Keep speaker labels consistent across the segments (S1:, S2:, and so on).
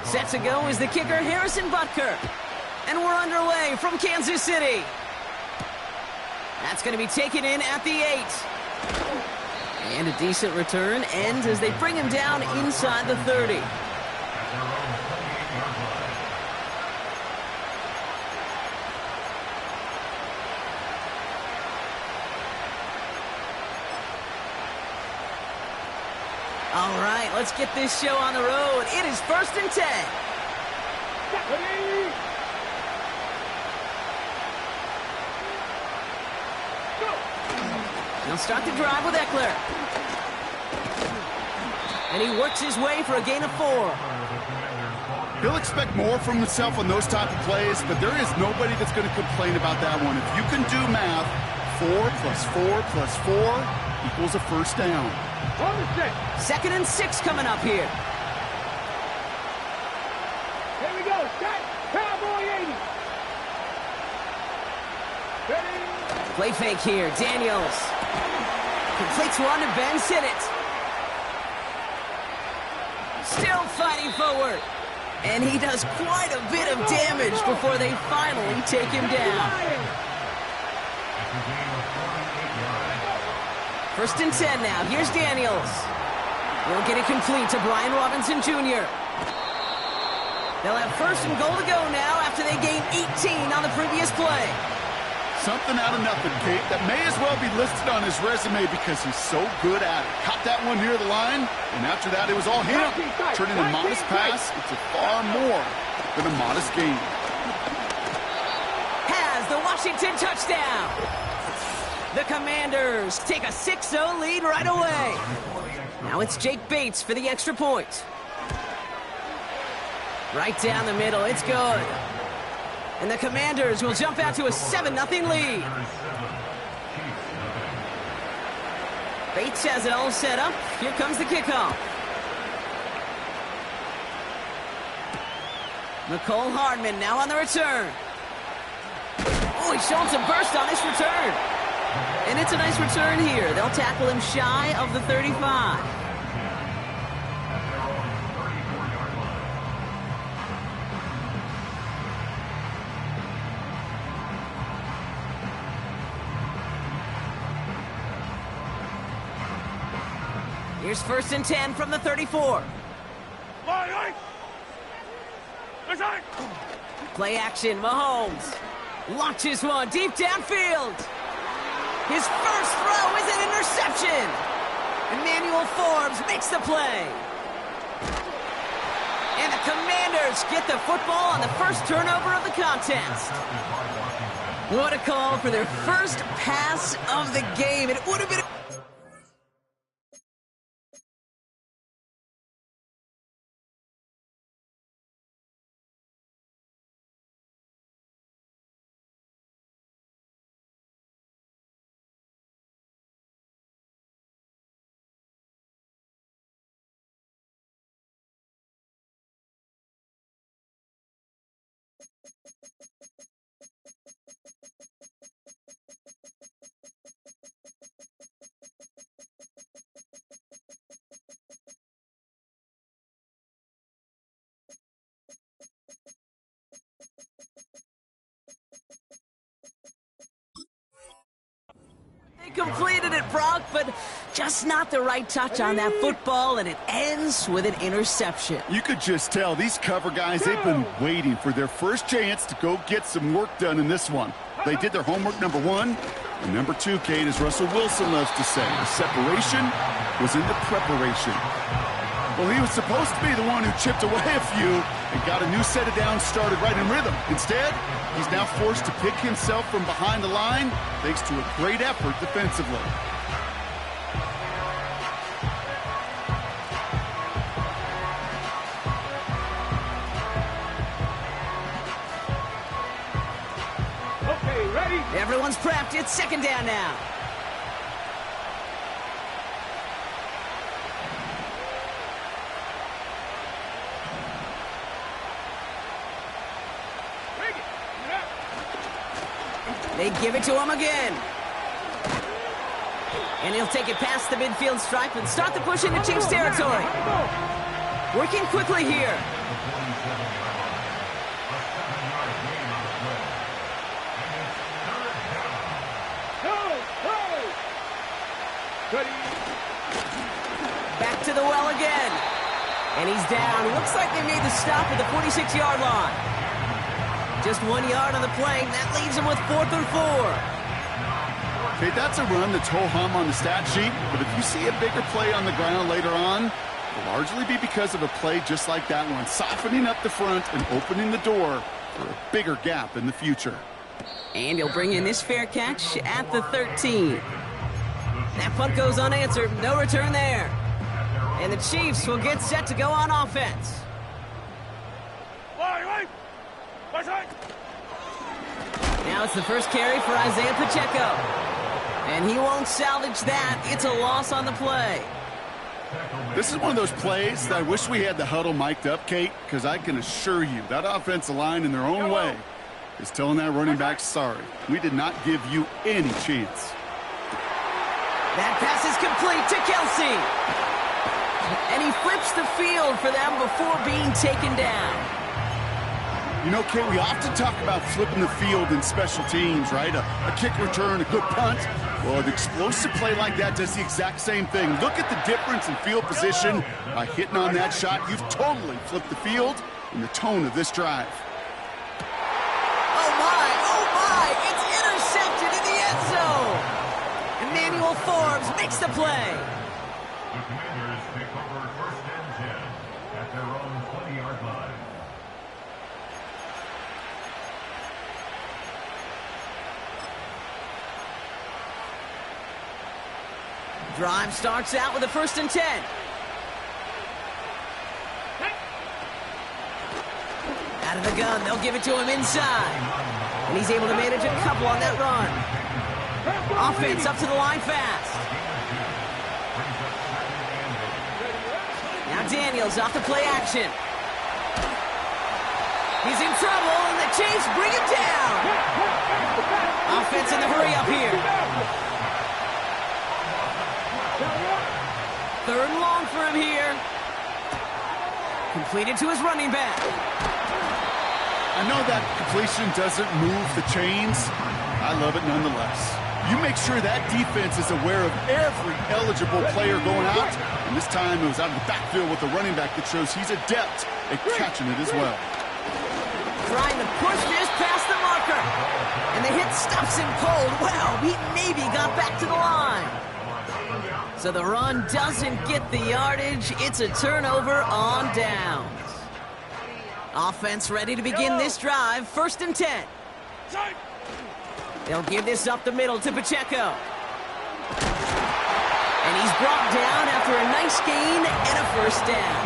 S1: Set to go is the kicker, Harrison Butker. And we're underway from Kansas City. That's going to be taken in at the 8. And a decent return ends as they bring him down inside the 30. All right, let's get this show on the road. It is 1st and 10. He'll start the drive with Eckler. And he works his way for a gain of 4.
S2: He'll expect more from himself on those type of plays, but there is nobody that's going to complain about that one. If you can do math, 4 plus 4 plus 4 equals a first down.
S1: 2nd and 6 coming up here.
S3: Here we go. Set. Cowboy 80. Ready.
S1: Play fake here. Daniels completes one to Ben Sinnott. Still fighting forward. And he does quite a bit of damage before they finally take him down. 1st and 10 now. Here's Daniels. He'll get it complete to Brian Robinson Jr. They'll have 1st and goal to go now after they gain 18 on the previous play.
S2: Something out of nothing, Kate. That may as well be listed on his resume because he's so good at it. Caught that one near the line, and after that, it was all him. Turning a modest pass into far more than a modest gain.
S1: Has the Washington touchdown. The Commanders take a 6-0 lead right away. Now it's Jake Bates for the extra point. Right down the middle, it's good. And the Commanders will jump out to a 7-0 lead. Bates has it all set up. Here comes the kickoff. Nicole Hardman now on the return. Oh, he's showing some burst on this return. And it's a nice return here. They'll tackle him shy of the 35. Here's 1st and 10 from the 34. Play action, Mahomes. Launches one deep downfield. His first throw is an interception. Emmanuel Forbes makes the play. And the Commanders get the football on the first turnover of the contest. What a call for their first pass of the game. It would have been... They completed it, Brock, but just not the right touch on that football, and it ends with an interception.
S2: You could just tell these cover guys, they've been waiting for their first chance to go get some work done in this one. They did their homework, number 1. And number 2, Kate, as Russell Wilson loves to say, the separation was in the preparation. Well, he was supposed to be the one who chipped away a few and got a new set of downs started right in rhythm. Instead, he's now forced to pick himself from behind the line thanks to a great effort defensively.
S3: Okay, ready?
S1: Everyone's prepped. It's 2nd down now. They give it to him again. And he'll take it past the midfield stripe and start the push into Chiefs territory. Working quickly here. Back to the well again. And he's down. Looks like they made the stop at the 46-yard line. Just 1 yard on the play. That leaves him with 4th and 4.
S2: Okay, that's a run that's ho-hum on the stat sheet, but if you see a bigger play on the ground later on, it'll largely be because of a play just like that one, softening up the front and opening the door for a bigger gap in the future.
S1: And he'll bring in this fair catch at the 13. That punt goes unanswered. No return there. And the Chiefs will get set to go on offense. Now it's the first carry for Isaiah Pacheco. And he won't salvage that. It's a loss on the play.
S2: This is one of those plays that I wish we had the huddle mic'd up, Kate, because I can assure you that offensive line in their own way is telling that running back, sorry, we did not give you any chance.
S1: That pass is complete to Kelsey. And he flips the field for them before being taken down.
S2: You know, Kate, we often talk about flipping the field in special teams, right? A kick return, a good punt. Well, an explosive play like that does the exact same thing. Look at the difference in field position. By hitting on that shot, you've totally flipped the field in the tone of this drive.
S1: Oh my, it's intercepted in the end zone. Emmanuel Forbes makes the play.
S4: The Commanders pick over 1st and 10 at their own 20-yard line.
S1: Drive starts out with a 1st and 10. Out of the gun, they'll give it to him inside. And he's able to manage a couple on that run. Offense up to the line fast. Now Daniels off the play action. He's in trouble, and the Chiefs bring him down. Offense in the hurry up here. 3rd and long for him here. Completed to his running back.
S2: I know that completion doesn't move the chains. I love it nonetheless. You make sure that defense is aware of every eligible player going out. And this time it was out of the backfield with the running back that shows he's adept at catching it as well.
S1: Trying to push this past the marker. And the hit stops him cold. Well, he maybe got back to the line. So the run doesn't get the yardage. It's a turnover on downs. Offense ready to begin this drive. 1st and 10. They'll give this up the middle to Pacheco. And he's brought down after a nice gain and a 1st down.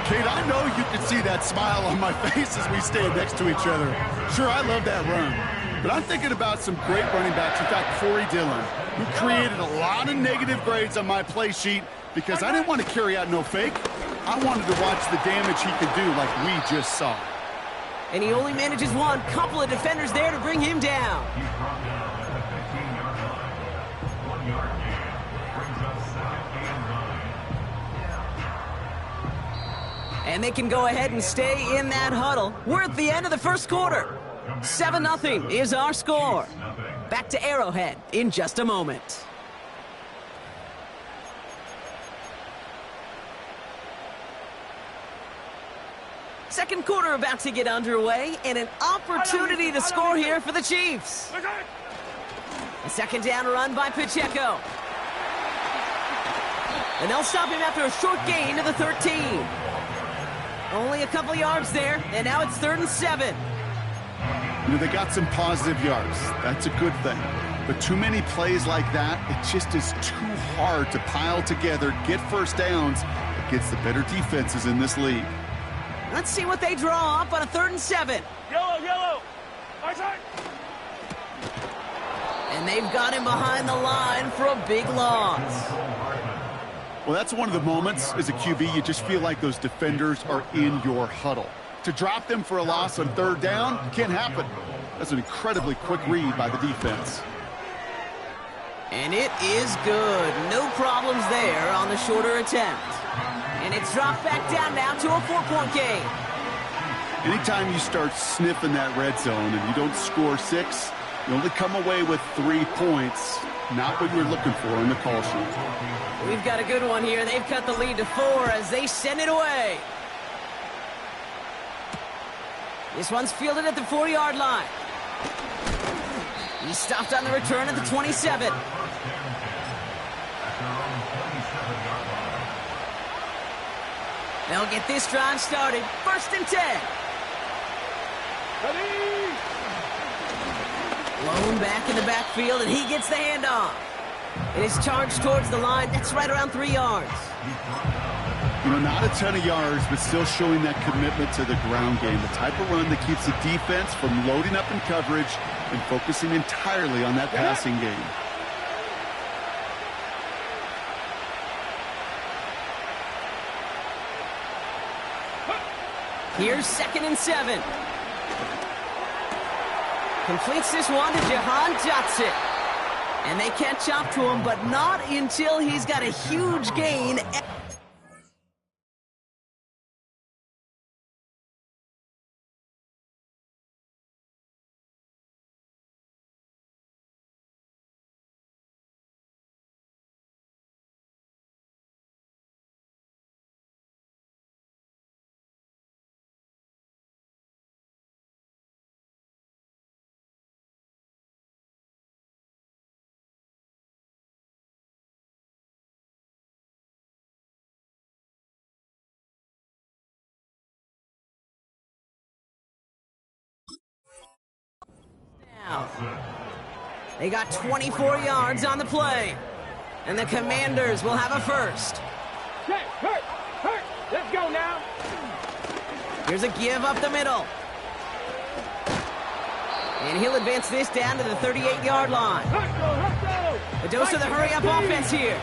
S2: Kate, I know you can see that smile on my face as we stand next to each other. Sure, I love that run. But I'm thinking about some great running backs. In fact, Corey Dillon, who created a lot of negative grades on my play sheet because I didn't want to carry out no fake. I wanted to watch the damage he could do like we just saw.
S1: And he only manages one. Couple of defenders there to bring him down.
S4: He's brought down at the 15-yard line. 1-yard gain brings up 2nd and 9.
S1: And they can go ahead and stay in that huddle. We're at the end of the 1st quarter. 7-0 is our score. Back to Arrowhead in just a moment. Second quarter about to get underway, and an opportunity to score here for the Chiefs. A 2nd down run by Pacheco. And they'll stop him after a short gain to the 13. Only a couple yards there, and now it's 3rd and 7.
S2: You know, they got some positive yards. That's a good thing. But too many plays like that, it just is too hard to pile together, get 1st downs against the better defenses in this league.
S1: Let's see what they draw up on a 3rd and 7.
S3: Yellow. Outside.
S1: And they've got him behind the line for a big loss.
S2: Well, that's one of the moments as a QB, you just feel like those defenders are in your huddle. To drop them for a loss on 3rd down can't happen. That's an incredibly quick read by the defense.
S1: And it is good. No problems there on the shorter attempt. And it's dropped back down now to a 4-point game.
S2: Anytime you start sniffing that red zone and you don't score 6, you only come away with 3 points. Not what you're looking for in the call sheet.
S1: We've got a good one here. They've cut the lead to 4 as they send it away. This one's fielded at the 4-yard line. He's stopped on the return at the 27. They'll get this drive started. 1st and 10.
S3: Ready?
S1: Blown back in the backfield, and he gets the handoff. It is charged towards the line. That's right around 3 yards.
S2: You know, not a ton of yards, but still showing that commitment to the ground game. The type of run that keeps the defense from loading up in coverage and focusing entirely on that passing game.
S1: Here's 2nd and 7. Completes this one to Jahan Dotson. And they catch up to him, but not until he's got a huge gain. They got 24 yards on the play. And the Commanders will have a first.
S3: Hey, hurt. Let's go now.
S1: Here's a give up the middle. And he'll advance this down to the 38-yard line.
S3: Let's go.
S1: A dose of the hurry-up offense here.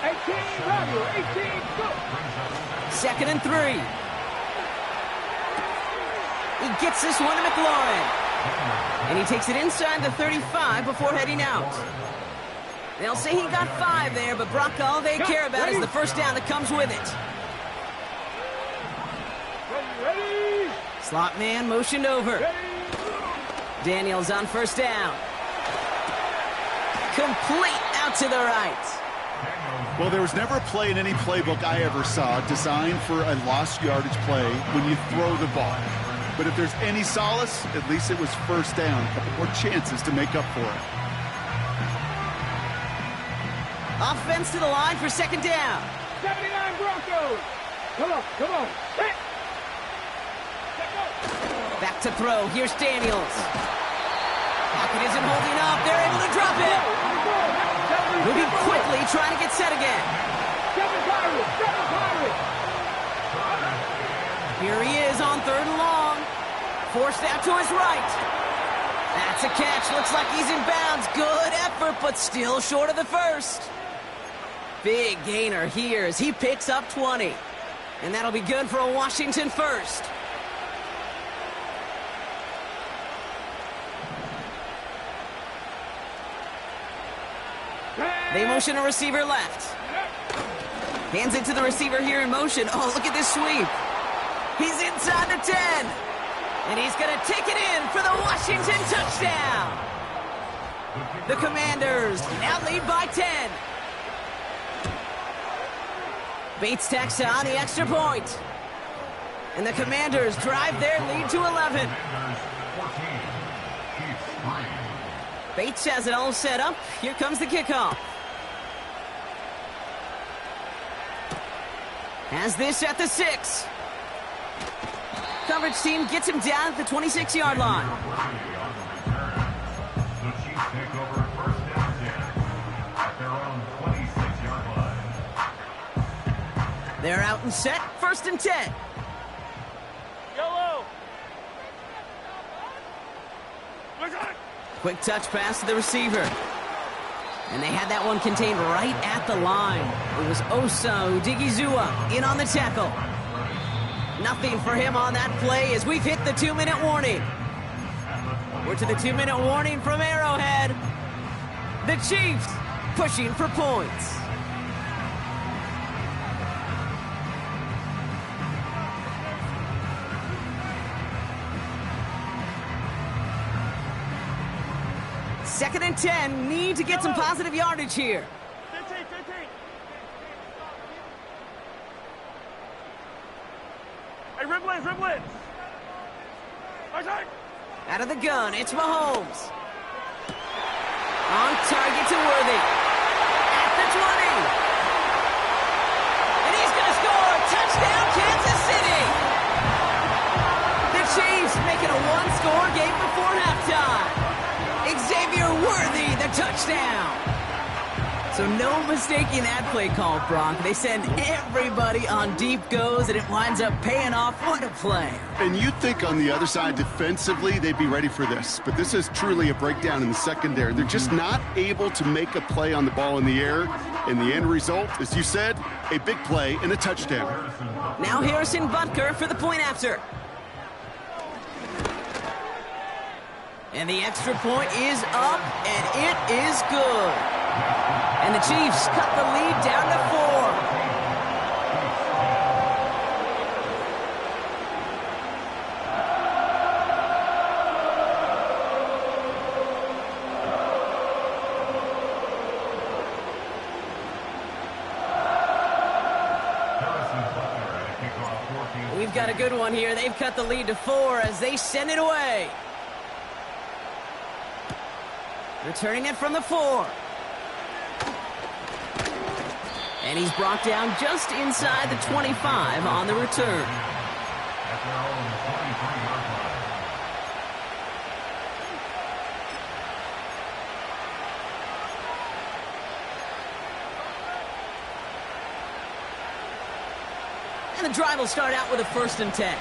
S3: 18, Roger. 18, go.
S1: 2nd and 3. He gets this one to McLaurin. And he takes it inside the 35 before heading out. They'll say he got 5 there, but Brock, all they care about is the first down that comes with it.
S3: Ready.
S1: Slot man motioned over. Daniels on 1st down. Complete out to the right.
S2: Well, there was never a play in any playbook I ever saw designed for a lost yardage play when you throw the ball. But if there's any solace, at least it was 1st down. A couple more chances to make up for it.
S1: Offense to the line for 2nd down.
S3: 79 Broncos. Come on. Hit.
S1: Back to throw. Here's Daniels. Pocket isn't holding up. They're able to drop it. Moving quickly, trying to get set again. Here he is on 3rd and long. Forced out to his right. That's a catch. Looks like he's in bounds. Good effort, but still short of the first. Big gainer here as he picks up 20. And that'll be good for a Washington first. They motion a receiver left. Hands it to the receiver here in motion. Oh, look at this sweep. He's inside the 10. And he's going to take it in for the Washington touchdown. The Commanders now lead by 10. Bates tacks on the extra point. And the Commanders drive their lead to 11. Bates has it all set up. Here comes the kickoff. Has this at the 6. Coverage team gets him down at the 26-yard line.
S4: The Chiefs take over 1st down 10 at their own 26-yard line.
S1: They're out and set. 1st and 10.
S3: Yellow.
S1: Quick touch pass to the receiver. And they had that one contained right at the line. It was Osa Odigizua in on the tackle. Nothing for him on that play as we've hit the 2-minute warning. We're to the 2-minute warning from Arrowhead. The Chiefs pushing for points. 2nd and 10. Need to get some positive yardage here.
S3: 15, 15. Hey, Riblins, Riblins.
S1: Out of the gun, it's Mahomes. On target to Worthy. At the 20. And he's going to score. Touchdown, Kansas City. The Chiefs making a one-score game before halftime. Xavier Worthy, the touchdown. So no mistaking that play call, Brock. They send everybody on deep goes, and it winds up paying off. What a play.
S2: And you'd think on the other side, defensively, they'd be ready for this. But this is truly a breakdown in the secondary. They're just not able to make a play on the ball in the air. And the end result, as you said, a big play and a touchdown.
S1: Now Harrison Butker for the point after. And the extra point is up, and it is good. And the Chiefs cut the lead down to 4. We've got a good one here. They've cut the lead to 4 as they send it away. Returning it from the 4. And he's brought down just inside the 25 on the return.
S4: At their own 23-yard line.
S1: And the drive will start out with a 1st and 10.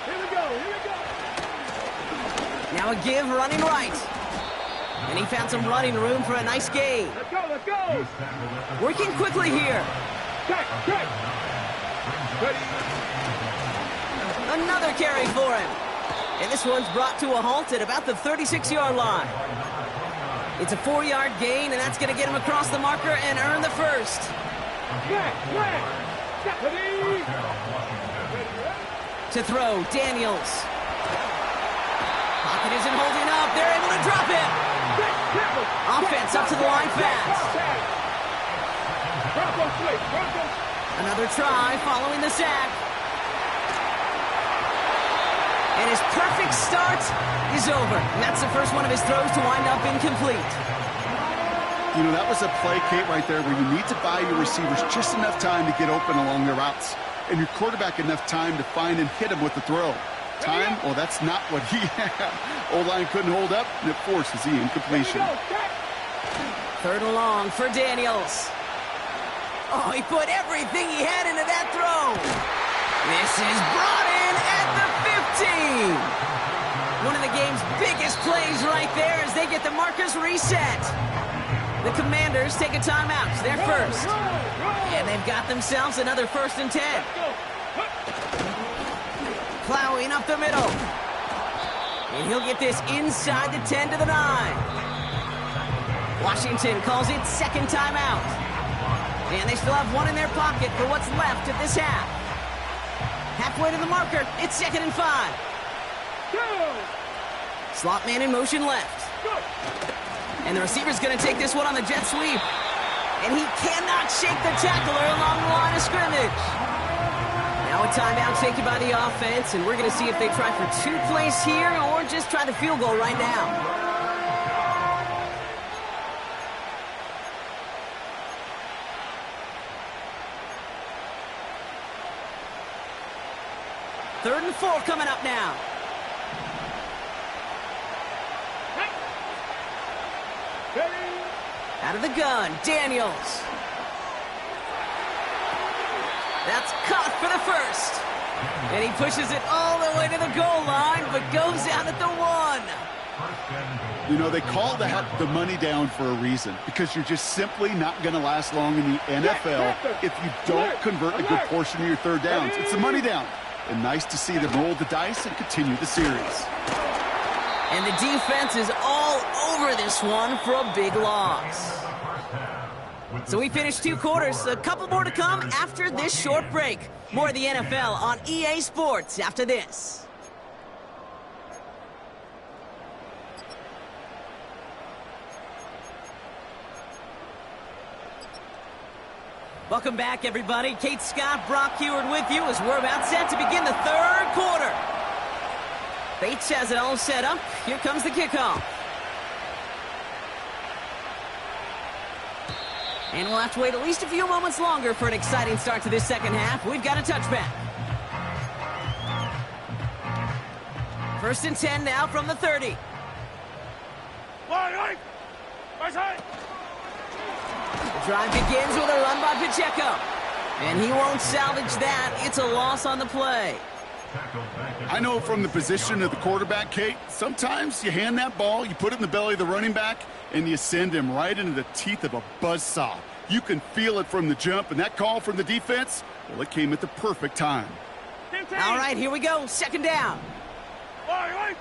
S3: Here we go, here we go.
S1: Now a give running right. And he found some running room for a nice gain.
S3: Let's go, let's go.
S1: Working quickly here.
S3: Check, check. Ready.
S1: Another carry for him. And this one's brought to a halt at about the 36-yard line. It's a 4-yard gain, and that's going to get him across the marker and earn the 1st.
S3: Check, check. Ready.
S1: To throw, Daniels. Pocket isn't holding up. They're able to drop it. Offense up to the line fast. Another try following the sack. And his perfect start is over. And that's the first one of his throws to wind up incomplete.
S2: You know, that was a play, Kate, right there where you need to buy your receivers just enough time to get open along their routes. And your quarterback enough time to find and hit him with the throw. Time? Well, that's not what he had. O-line couldn't hold up, and it forces the incompletion.
S1: 3rd and long for Daniels. Oh, he put everything he had into that throw. This is brought in at the 15. One of the game's biggest plays right there as they get the markers reset. The Commanders take a timeout. They're first. And they've got themselves another 1st and 10. Plowing up the middle. And he'll get this inside the 10 to the 9. Washington calls it 2nd timeout. And they still have one in their pocket for what's left of this half. Halfway to the marker, it's 2nd and 5. Slot man in motion left. And the receiver's going to take this one on the jet sweep. And he cannot shake the tackler along the line of scrimmage. Now a timeout taken by the offense, and we're going to see if they try for 2 plays here or just try the field goal right now. Third and 4 coming up now. Out of the gun, Daniels. That's caught for the 1st. And he pushes it all the way to the goal line, but goes out at the 1.
S2: You know, they call that the money down for a reason, because you're just simply not going to last long in the NFL if you don't convert a good portion of your 3rd downs. It's the money down. And nice to see them roll the dice and continue the series.
S1: And the defense is all over this one for a big loss. So we finished 2 quarters. A couple more to come after this short break. More of the NFL on EA Sports after this. Welcome back, everybody. Kate Scott, Brock Heward with you as we're about set to begin the third quarter. Bates has it all set up. Here comes the kickoff. And we'll have to wait at least a few moments longer for an exciting start to this second half. We've got a touchback. 1st and 10 now from the 30. The drive begins with a run by Pacheco. And he won't salvage that. It's a loss on the play.
S2: I know from the position of the quarterback, Kate, sometimes you hand that ball, you put it in the belly of the running back, and you send him right into the teeth of a buzzsaw. You can feel it from the jump, and that call from the defense, well, it came at the perfect time.
S1: All right, here we go. 2nd down.
S3: Hey,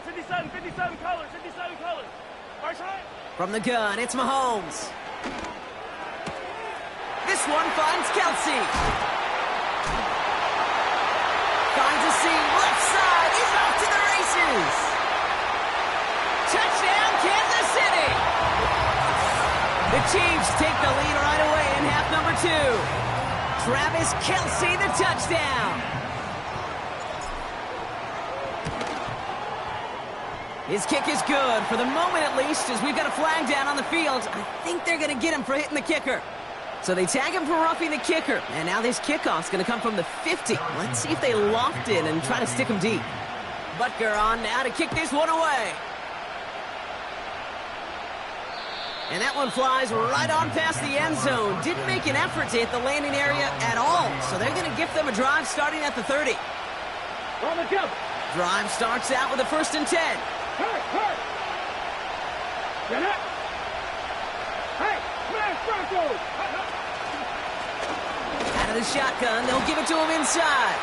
S3: 57 colors, 57 colors.
S1: From the gun, it's Mahomes. This one finds Kelsey. Finds a seam, left side. He's off to the races. Touchdown, Kansas City. The Chiefs take the lead right away in half number 2. Travis Kelsey, the touchdown. His kick is good, for the moment at least, as we've got a flag down on the field. I think they're going to get him for hitting the kicker. So they tag him for roughing the kicker. And now this kickoff's going to come from the 50. Let's see if they loft it and try to stick him deep. Butker on now to kick this one away. And that one flies right on past the end zone. Didn't make an effort to hit the landing area at all. So they're going to gift them a drive starting at the 30.
S3: On the jump.
S1: Drive starts out with a 1st and 10.
S3: Hurt. Get up. Hey, smash Broncos.
S1: Out of the shotgun, they'll give it to him inside.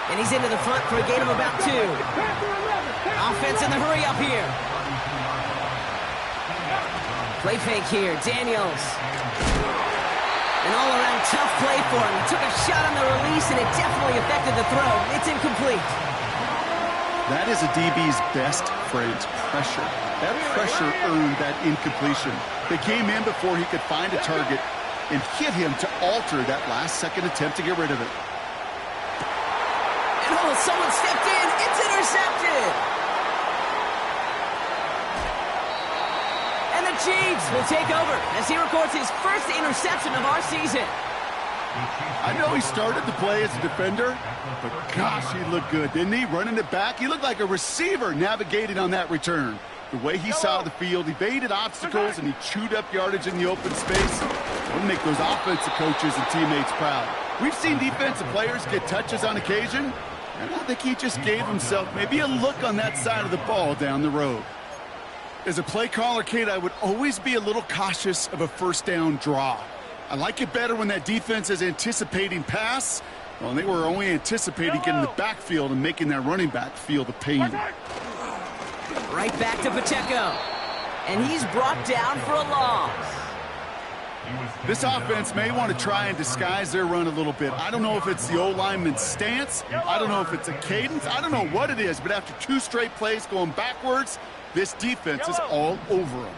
S1: And he's into the front for a gain of about 2. Offense in the hurry up here. Play fake here, Daniels. An all-around tough play for him. He took a shot on the release, and it definitely affected the throw. It's incomplete.
S2: That is a DB's best friend, pressure. That pressure earned that incompletion. They came in before he could find a target and hit him to alter that last-second attempt to get rid of it.
S1: And oh, someone stepped in. It's intercepted. And the Chiefs will take over as he records his first interception of our season.
S2: I know he started the play as a defender, but gosh, he looked good, didn't he? Running it back, he looked like a receiver navigating on that return. The way he saw the field, evaded obstacles, and he chewed up yardage in the open space. It'll make those offensive coaches and teammates proud. We've seen defensive players get touches on occasion, and I think he just gave himself maybe a look on that side of the ball down the road. As a play caller, Kate, I would always be a little cautious of a 1st down draw. I like it better when that defense is anticipating pass. Well, they were only anticipating getting the backfield and making that running back feel the pain.
S1: Right back to Pacheco. And he's brought down for a loss.
S2: This offense may want to try and disguise their run a little bit. I don't know if it's the O-lineman's stance. I don't know if it's a cadence. I don't know what it is, but after 2 straight plays going backwards, this defense is all over them.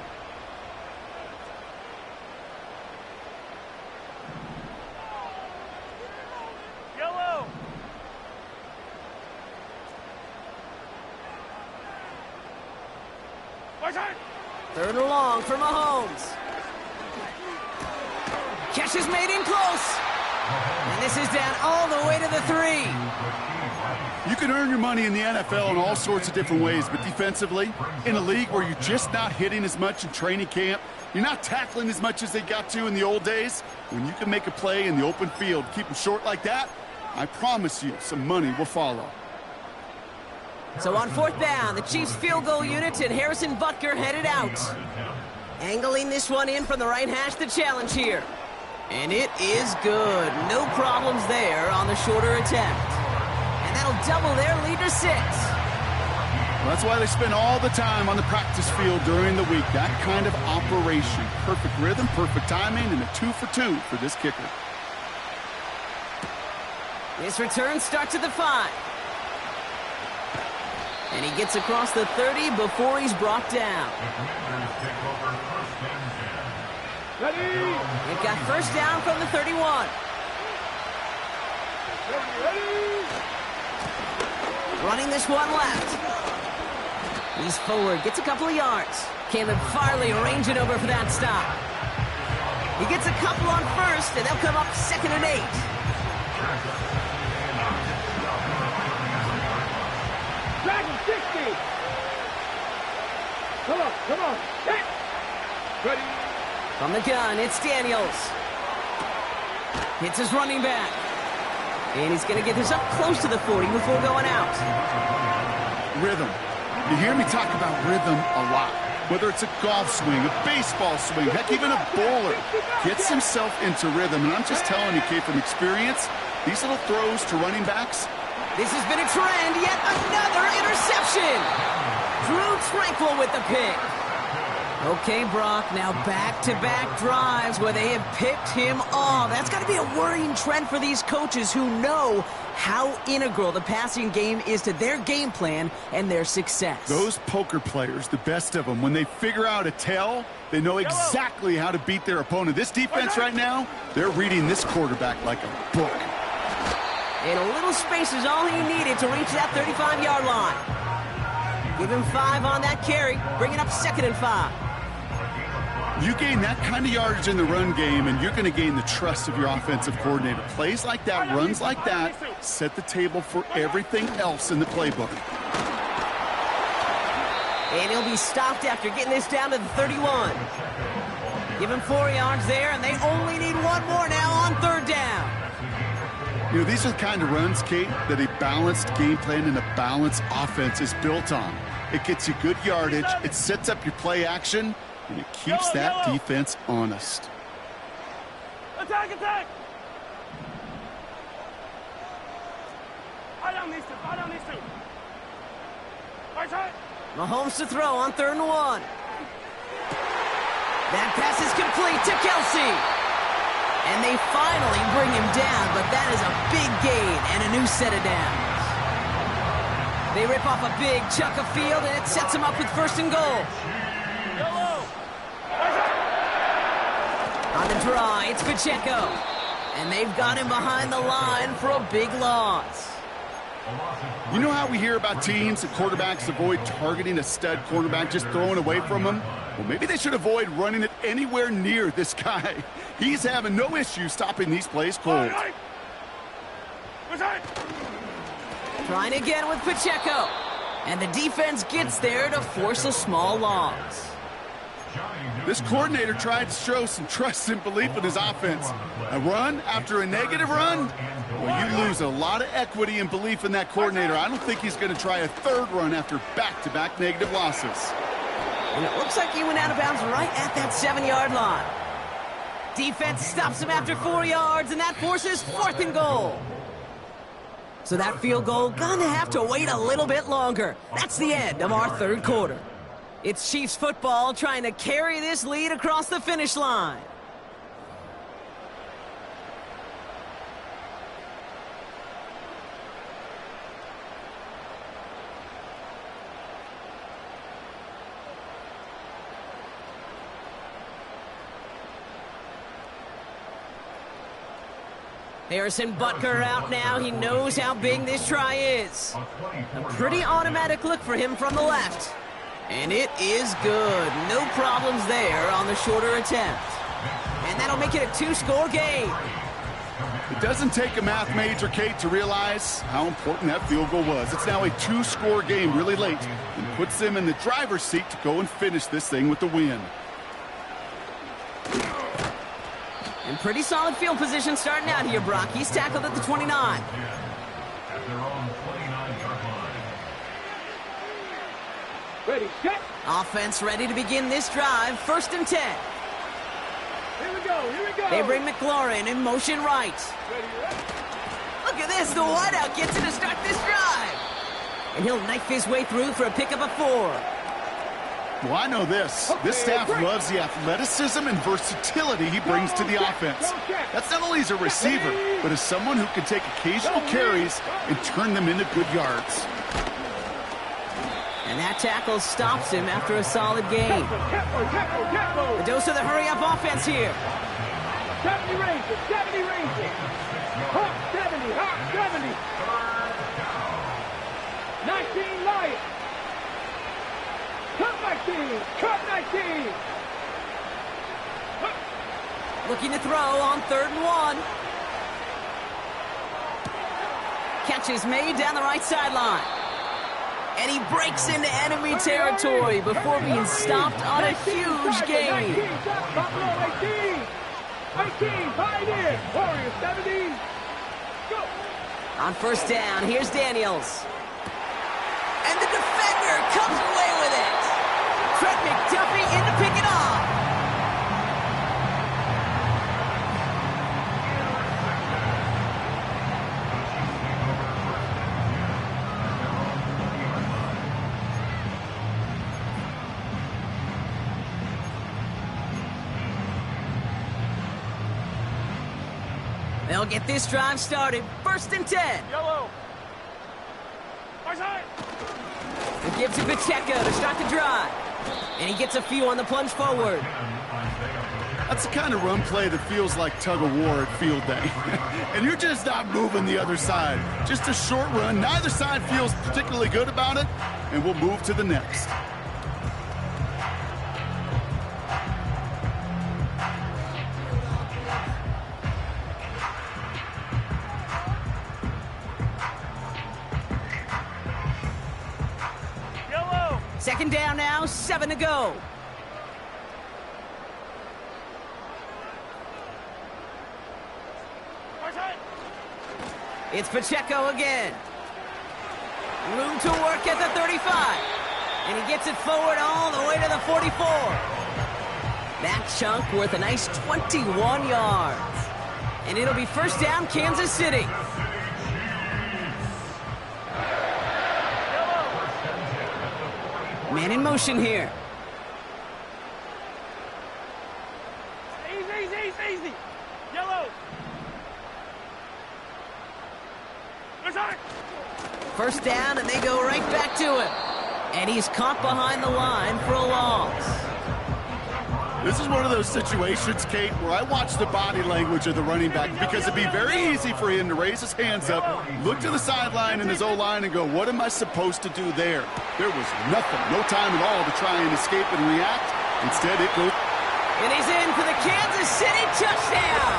S1: Third and long for Mahomes. Catch is made in close. And this is down all the way to the 3.
S2: You can earn your money in the NFL in all sorts of different ways, but defensively, in a league where you're just not hitting as much in training camp, you're not tackling as much as they got to in the old days, when you can make a play in the open field, keep them short like that, I promise you some money will follow.
S1: So on 4th down, the Chiefs field goal unit and Harrison Butker headed out. Angling this one in from the right hash, the challenge here. And it is good. No problems there on the shorter attempt. And that'll double their lead to 6.
S2: Well, that's why they spend all the time on the practice field during the week. That kind of operation. Perfect rhythm, perfect timing, and a 2 for 2 for this kicker. This
S1: return starts at the 5. And he gets across the 30 before he's brought down.
S4: The Commanders take over first and 10.
S3: Ready?
S1: They've got first down from the 31.
S3: Ready?
S1: Running this one left. He's forward, gets a couple of yards. Caleb Farley arranging over for that stop. He gets a couple on first, and they'll come up 2nd and 8.
S3: Dragon 60. Come on. Hit. Ready?
S1: From the gun, it's Daniels. Hits his running back. And he's going to get this up close to the 40 before going out.
S2: Rhythm. You hear me talk about rhythm a lot. Whether it's a golf swing, a baseball swing, heck, even a bowler gets himself into rhythm. And I'm just telling you, Kate, from experience, these little throws to running backs.
S1: This has been a trend, yet another interception. Drew Tranquil with the pick. Okay, Brock, now back-to-back drives where they have picked him off. That's got to be a worrying trend for these coaches who know how integral the passing game is to their game plan and their success.
S2: Those poker players, the best of them, when they figure out a tell, they know exactly how to beat their opponent. This defense right now, they're reading this quarterback like a book.
S1: And a little space is all he needed to reach that 35-yard line. Give him 5 on that carry, bring it up 2nd and 5.
S2: You gain that kind of yardage in the run game, and you're going to gain the trust of your offensive coordinator. Plays like that, runs like that, set the table for everything else in the playbook.
S1: And he'll be stopped after getting this down to the 31. Give him 4 yards there, and they only need 1 more now on 3rd down.
S2: You know, these are the kind of runs, Kate, that a balanced game plan and a balanced offense is built on. It gets you good yardage, it sets up your play action, and it keeps that defense honest.
S3: Attack! Eye down these two. Right side.
S1: Mahomes to throw on 3rd and 1. That pass is complete to Kelsey. And they finally bring him down, but that is a big gain and a new set of downs. They rip off a big chunk of field, and it sets them up with 1st and goal. On the draw, it's Pacheco. And they've got him behind the line for a big loss.
S2: You know how we hear about teams and quarterbacks avoid targeting a stud cornerback, just throwing away from him? Well, maybe they should avoid running it anywhere near this guy. He's having no issue stopping these plays cold.
S1: Trying again with Pacheco. And the defense gets there to force a small loss.
S2: This coordinator tried to show some trust and belief in his offense. A run after a negative run? Well, you lose a lot of equity and belief in that coordinator. I don't think he's going to try a 3rd run after back-to-back negative losses.
S1: And it looks like he went out of bounds right at that 7-yard line. Defense stops him after 4 yards, and that forces 4th and goal. So that field goal gonna have to wait a little bit longer. That's the end of our 3rd quarter. It's Chiefs football trying to carry this lead across the finish line. Harrison Butker out now. He knows how big this try is. A pretty automatic look for him from the left. And it is good. No problems there on the shorter attempt. And that'll make it a 2-score game.
S2: It doesn't take a math major, Kate, to realize how important that field goal was. It's now a 2-score game really late and puts them in the driver's seat to go and finish this thing with the win.
S1: And pretty solid field position starting out here, Brock. He's tackled at the 29.
S4: At their own 29-yard line.
S3: Ready, set.
S1: Offense ready to begin this drive. 1st and 10.
S3: Here we go.
S1: They bring McLaurin in motion right.
S3: Ready, ready.
S1: Look at this. The wideout gets it to start this drive. And he'll knife his way through for a pickup of 4.
S2: Well, I know this. This staff loves the athleticism and versatility he brings to the offense. That's not only as a receiver, but as someone who can take occasional carries and turn them into good yards.
S1: And that tackle stops him after a solid gain.
S3: Tempo.
S1: The dose of the hurry-up offense here.
S3: 70 Rangers, 70 Rangers. Hawk 70, Hawk 70. 19 Lions. Cut 19, cut 19.
S1: Looking to throw on 3rd and 1. Catch is made down the right sideline. And he breaks into enemy territory before being stopped on a huge gain.
S3: 19, Buffalo 18. 18, Pioneers. Warriors 17. Go.
S1: On 1st down, here's Daniels. And the defender comes away with it. Trent McDuffie in to pick it off. They'll get this drive started. 1st and 10.
S3: Yellow. Our side.
S1: They give to Pacheco to start the drive. And he gets a few on the plunge forward.
S2: That's the kind of run play that feels like tug-of-war at field day. And you're just not moving the other side. Just a short run. Neither side feels particularly good about it. And we'll move to the next.
S3: Yellow.
S1: 2nd down now, 7 to go.
S3: Our side.
S1: It's Pacheco again. Room to work at the 35. And he gets it forward all the way to the 44. That chunk worth a nice 21 yards. And it'll be 1st down, Kansas City. Man in motion here.
S3: Easy. Yellow. Our side.
S1: 1st down, and they go right back to him. And he's caught behind the line for a loss.
S2: This is one of those situations, Kate, where I watch the body language of the running back because it'd be very easy for him to raise his hands up, look to the sideline in his O-line and go, what am I supposed to do there? There was nothing, no time at all to try and escape and react. Instead, it goes.
S1: And he's in for the Kansas City touchdown.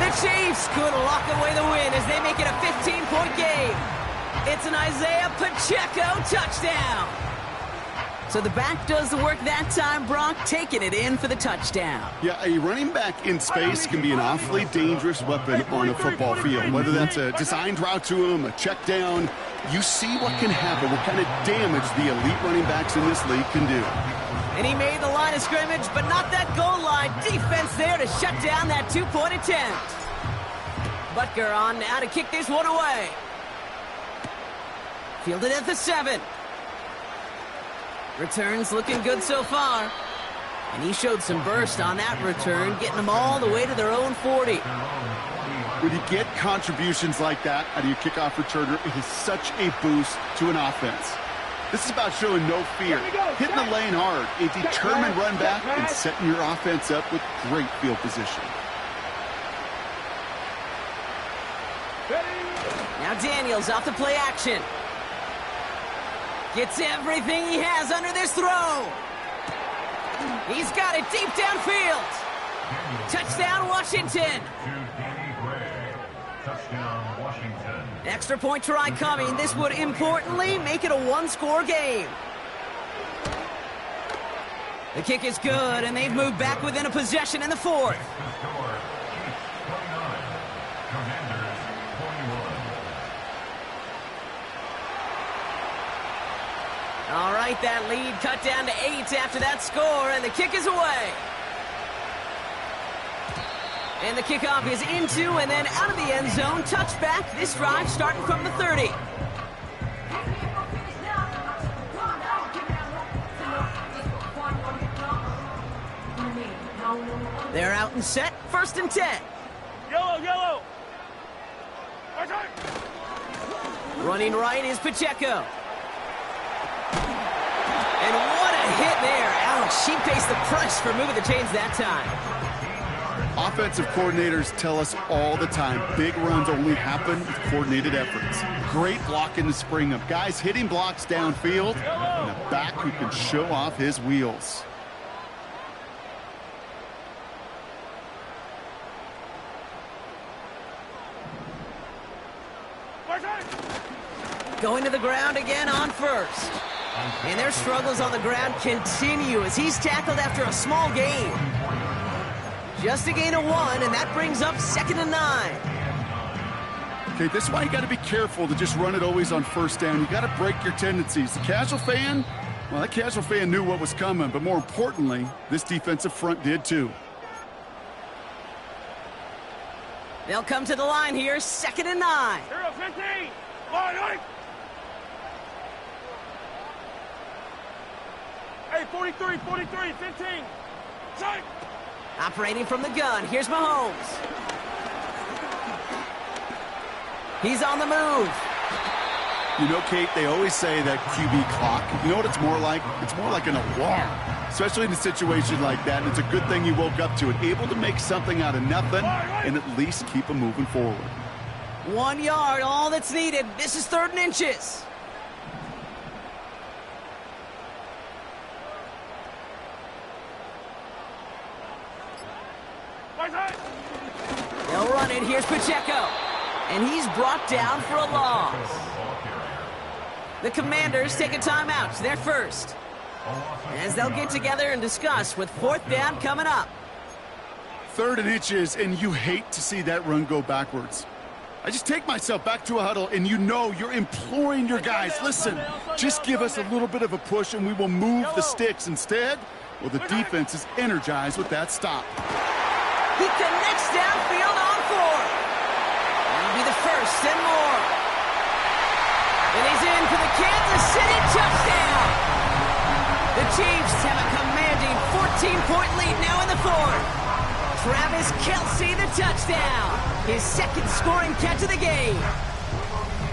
S1: The Chiefs could lock away the win as they make it a 15-point game. It's an Isaiah Pacheco touchdown. So the back does the work that time, Brock, taking it in for the touchdown.
S2: Yeah, a running back in space can be an awfully dangerous weapon on a football field. Whether that's a designed route to him, a check down, you see what can happen, what kind of damage the elite running backs in this league can do.
S1: And he made the line of scrimmage, but not that goal line. Defense there to shut down that 2-point attempt. Butker on now to kick this one away. Fielded at the 7. Returns looking good so far. And he showed some burst on that return, getting them all the way to their own 40.
S2: When you get contributions like that out of your kickoff returner, it is such a boost to an offense. This is about showing no fear, hitting the lane hard, a determined run back, and setting your offense up with great field position.
S1: Now Daniels off the play action. Gets everything he has under this throw. He's got it deep downfield. Touchdown, Washington.
S4: Touchdown, Washington.
S1: Extra point try coming. This would importantly make it a 1-score game. The kick is good, and they've moved back within a possession in the 4th.
S4: Score, Chiefs 29, Commanders 21.
S1: All right, that lead cut down to 8 after that score, and the kick is away. And the kickoff is into and then out of the end zone. Touchback. This drive starting from the 30. They're out and set. 1st and 10.
S3: Yellow. Our time.
S1: Running right is Pacheco. she pays the price for moving the chains that time.
S2: Offensive coordinators tell us all the time, big runs only happen with coordinated efforts. Great blocking to spring up. Guys hitting blocks downfield, and a back who can show off his wheels.
S1: Going to the ground again on first. And their struggles on the ground continue as he's tackled after a small gain. Just a gain of 1, and that brings up 2nd and 9.
S2: Okay, this is why you got to be careful to just run it always on first down. You got to break your tendencies. The casual fan, well, that casual fan knew what was coming, but more importantly, this defensive front did too.
S1: They'll come to the line here, 2nd and 9.
S3: 15. Line, line. Hey, 43, 15. Sight.
S1: Operating from the gun, here's Mahomes. He's on the move.
S2: You know, Kate, they always say that QB clock, you know what it's more like? It's more like an alarm, especially in a situation like that. And it's a good thing you woke up to it, able to make something out of nothing and at least keep them moving forward.
S1: 1 yard, all that's needed. This is 3rd and inches. They'll run it. Here's Pacheco. And he's brought down for a loss. The Commanders take a timeout. They're first. As they'll get together and discuss with 4th down coming up.
S2: 3rd and inches, and you hate to see that run go backwards. I just take myself back to a huddle, and you know you're imploring your guys, listen, just give us a little bit of a push, and we will move the sticks. Instead, well, the defense is energized with that stop.
S1: He connects downfield on 4. That'll be the 1st and more. And he's in for the Kansas City touchdown. The Chiefs have a commanding 14-point lead now in the 4th. Travis Kelce, the touchdown. His 2nd scoring catch of the game.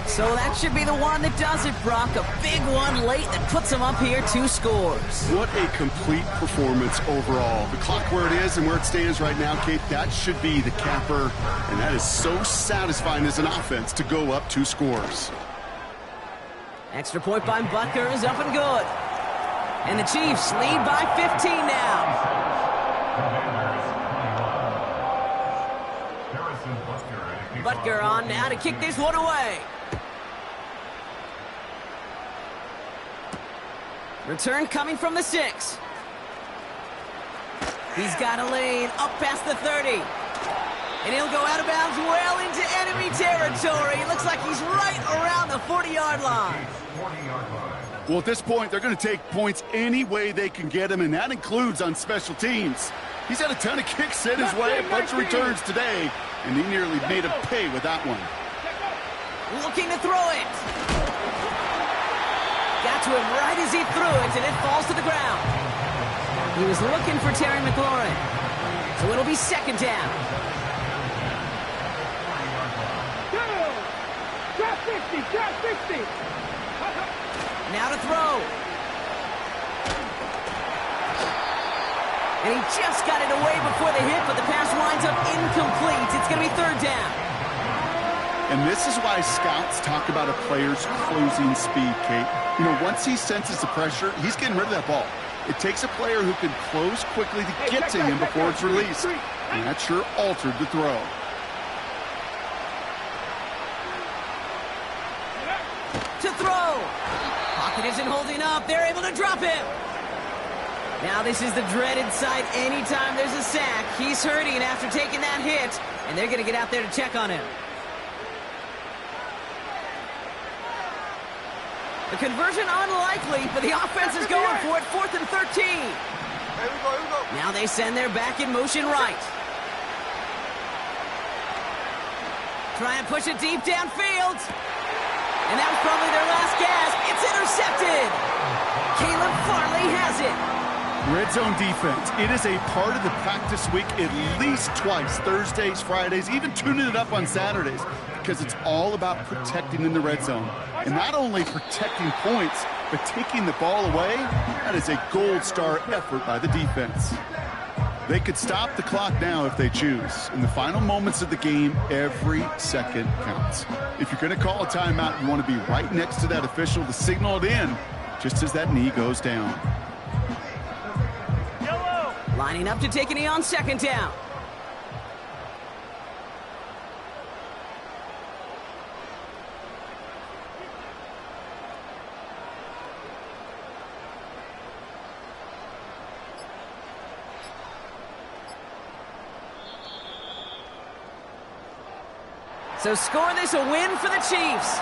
S1: So that should be the one that does it, Brock. A big one late that puts him up here 2 scores.
S2: What a complete performance overall. The clock where it is and where it stands right now, Kate, that should be the capper. And that is so satisfying as an offense to go up 2 scores.
S1: Extra point by Butker is up and good. And the Chiefs lead by 15 now. Butker on now to kick this one away. Return coming from the 6. He's got a lane up past the 30. And he'll go out of bounds well into enemy territory. It looks like he's right around the 40-yard line.
S2: Well, at this point, they're going to take points any way they can get him, and that includes on special teams. He's had a ton of kicks sent his way, a bunch of returns today, and he nearly made him pay with that one.
S1: Looking to throw it. Got to him right as he threw it, and it falls to the ground. He was looking for Terry McLaurin, so it'll be 2nd down.
S3: Drop 60.
S1: Now to throw. And he just got it away before the hit, but the pass winds up incomplete. It's going to be 3rd down.
S2: And this is why scouts talk about a player's closing speed, Kate. You know, once he senses the pressure, he's getting rid of that ball. It takes a player who can close quickly to get to him before it's released. And that sure altered the throw.
S1: To throw. Pocket isn't holding up. They're able to drop him. Now this is the dreaded sight anytime there's a sack. He's hurting after taking that hit, and they're going to get out there to check on him. The conversion unlikely, but the offense is going for it. 4th and 13.
S3: Here we go.
S1: Now they send their back in motion right. Try and push it deep downfield. And that was probably their last gasp. It's intercepted. Caleb Farley has it.
S2: Red zone defense. It is a part of the practice week at least twice, Thursdays, Fridays, even tuning it up on Saturdays, because it's all about protecting in the red zone. And not only protecting points, but taking the ball away, that is a gold star effort by the defense. They could stop the clock now if they choose. In the final moments of the game, every second counts. If you're going to call a timeout, you want to be right next to that official to signal it in just as that knee goes down.
S3: Yellow.
S1: Lining up to take a knee on second down. So score this a win for the Chiefs.